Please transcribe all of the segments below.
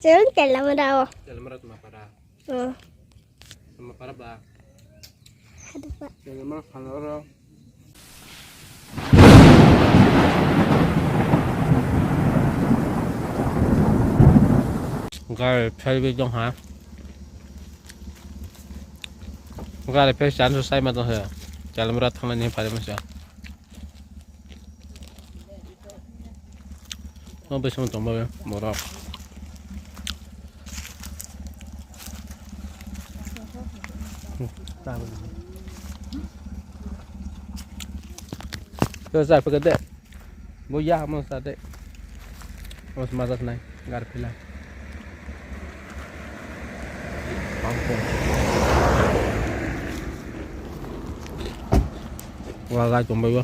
Jangan jalan merah. Jalan merah sama para. Oh, Sama para ba. aduh Pak. Jalan merah kalau orang. Cái phải biết trong hả? Cái phải sản xuất sai mà tôi hiểu. Jalan merah thằng này phải mà sao? Nó bị xong tổng bao nhiêu? Một đâu? Cái giải phải cái đấy. Bố già mà sao đấy? Mas masak naik, nggak ada pilihan. Wah, gak cuma itu.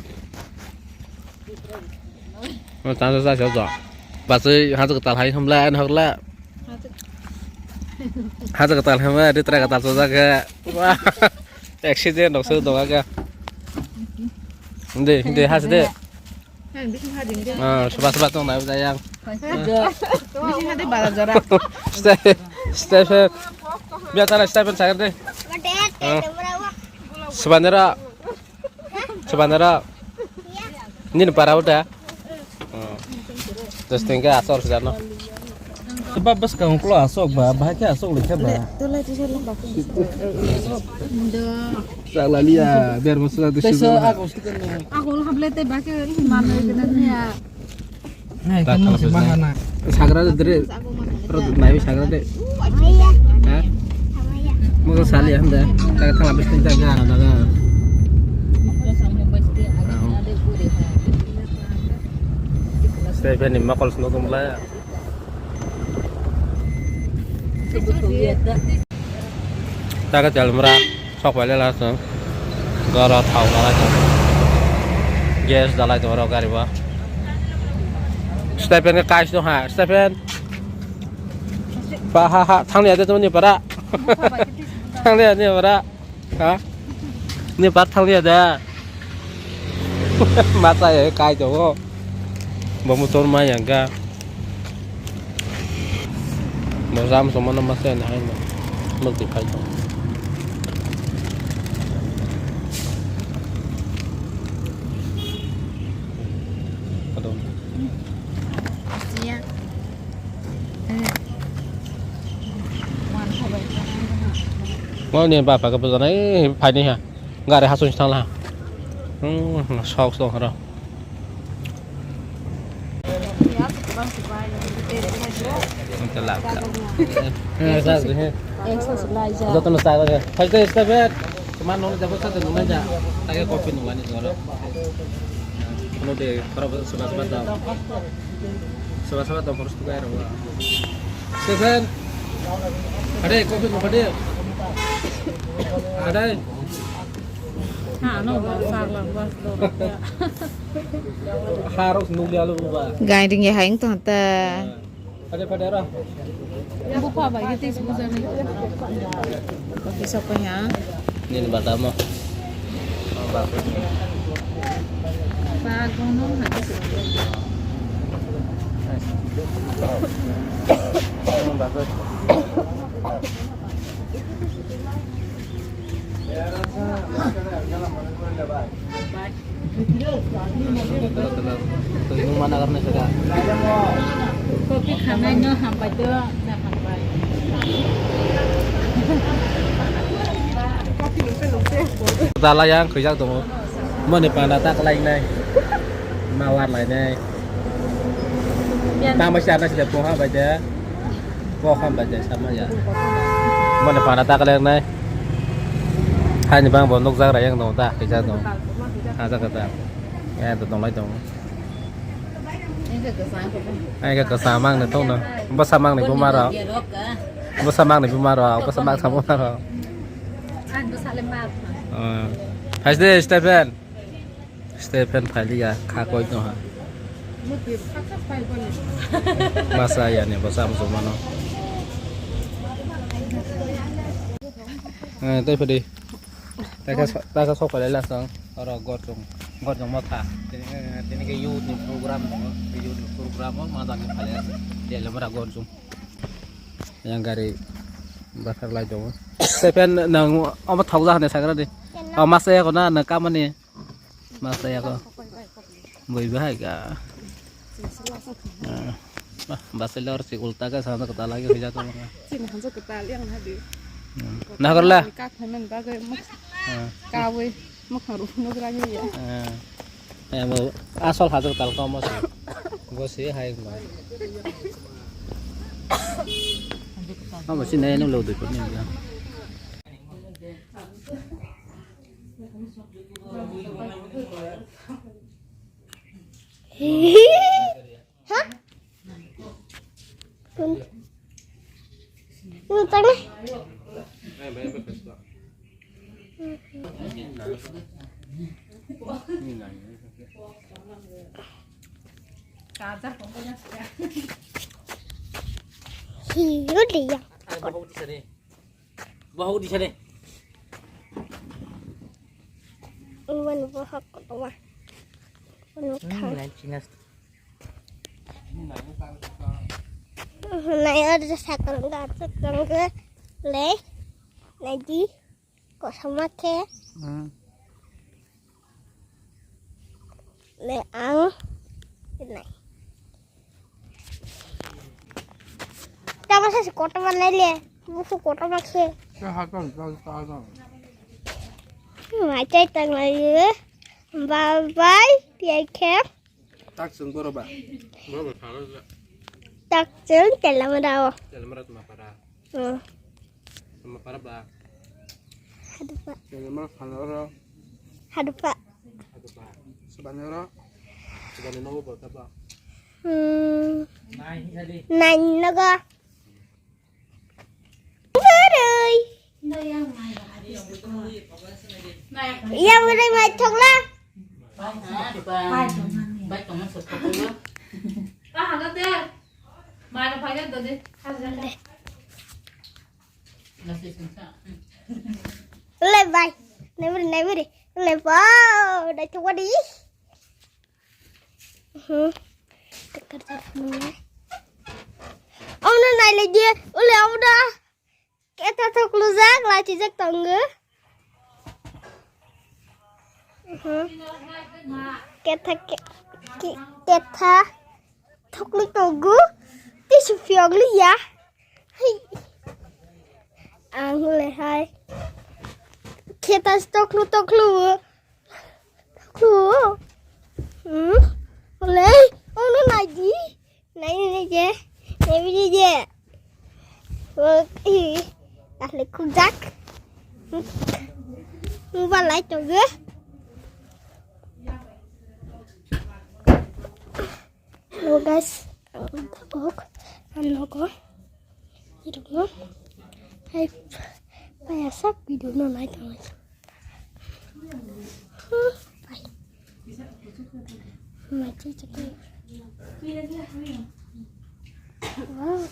Tang saya jauh. Pasti harus ketal không lẽ hoặc là harus ketal không lẽ, đi trai ketal saja ke. Wah, accident dokter dong agak. Hindi harus deh. Sebat-sebat dong, naik sayang. Stephen, biasa Stephen saya deh. Sebenarnya, ini para udah. Terus tinggal asal sudah no. Sebab bas kau keluar asok bah, bahagia asok lekar bah. Salah lihat, biar masalah itu Besok sudah. aku lah belete bake mana benarnya. Nah, kan masih mana? Sagra dari, perut naik sagra deh. Hah? Mau sali ya anda? Kita tengah habis tinggal kan, ada. Stephen ini makal sentuh mulai. Ta cái jalan merah, sok balik langsung. Gara tahu lah aja. Yes, dah lah itu orang kari bah. Stephen ke kais tu ha, Stephen. Ha, thang ni ada tu ni para. Thang ni ada ni para. Ha? Ni par thang ni ada. Masa ya kais tu. Bermotor mah yang ga. Bersama sama nama saya nak ini, mesti kait. Mau ni apa kebetulan ini pai ni ha, enggak ada hasil setang lah. Shock dong orang. Telah. Jatuh nusa aja. Pasti Stephen. Kemana nol dapat satu nol aja. Saya kopi nol ni orang. Kalau deh, kalau sebat-sebat dah. Sebat-sebat dah harus tukar orang. Stephen. Ada kopi nol ada. Ada. No besar lah bos Harus nuli alu buat. Guiding ya haing tuh teh. Ada pada arah. Buka apa gitu sebutan itu. Oke sopnya. Ini pertama. Bagus. Bagono habis. Bagus. Itu mana karena sudah. Kopi khananya sampai tu nak sampai. Ta là yang khởi giác tụi mình đi bàn ta cái này này mawar lại này ta mới xem nó sẽ phù hợp với chứ vô không phải chứ sao mà vậy mình đi bàn ta cái này hai người bang bọn nóc ra lại yang tụi ta khởi giác tụi hai ra cái ta nghe tụi tụi lấy tụi ai cái cơ sở mang này thôi nữa bớt sa mang này cũng mà rồi bớt sa mang này cũng mà rồi bớt sa mang sao mà rồi phải đi Stephen. Stephen phải đi à, khá coi nó hả? Masa ya nih, bersama sama no. Tôi phải đi. Ta cái số phải lấy là xong, rồi gót trong mót thả. Ini cái YouTube program, cái YouTube program mà đang phải lấy để làm ra gót chung. yang gari bakar lai dong tapi nang om thau ra ne sakra đi mas saya ko na kam ni mas saya ko boi bahai ka baselor si ulta ka sana kata lagi ho jato Xin hắn cho kita liang hadi. nah korla Ka phamen ba ge mak ka we mak haru no grani ya. mau asal hasil talkom mas gua sih hai mai masih nanya lo tuh punya hả Lu tengah Kaza ko ko nya. hiu dia bahu di sini Uwan bahak tua Unukan Này ở sạc cần gạt cần cái lấy này đi có sao mắt thế để ăn cái này tao mới sẽ có tao lấy liền mua phụ có tao mặc xe mà chơi tầng này và váy thì kép tak sung berapa tak chân chạy làm đâu dalam rat mapara ừ mapara ba ada pak dalam rat hanara ada pak sebenarnya no berapa ba này nó cơ ơi yang udah macam lah Hắn ra đây. Mai nó phải đến tới đi. lên vai này đi lên vào đây cho qua đi ông này là gì ông đó cái ta thuộc lô rác là chỉ rác tầng nữa cái ta thuộc lô tầng nữa tí sự phiền lý giá người hai cái ta thuộc lô lấy ông nó này gì này chứ này gì chứ đặt lấy con rác và lại cho ghế hello guys ăn nó có gì được không hay phải sắp video nó lại rồi mà chơi cho wow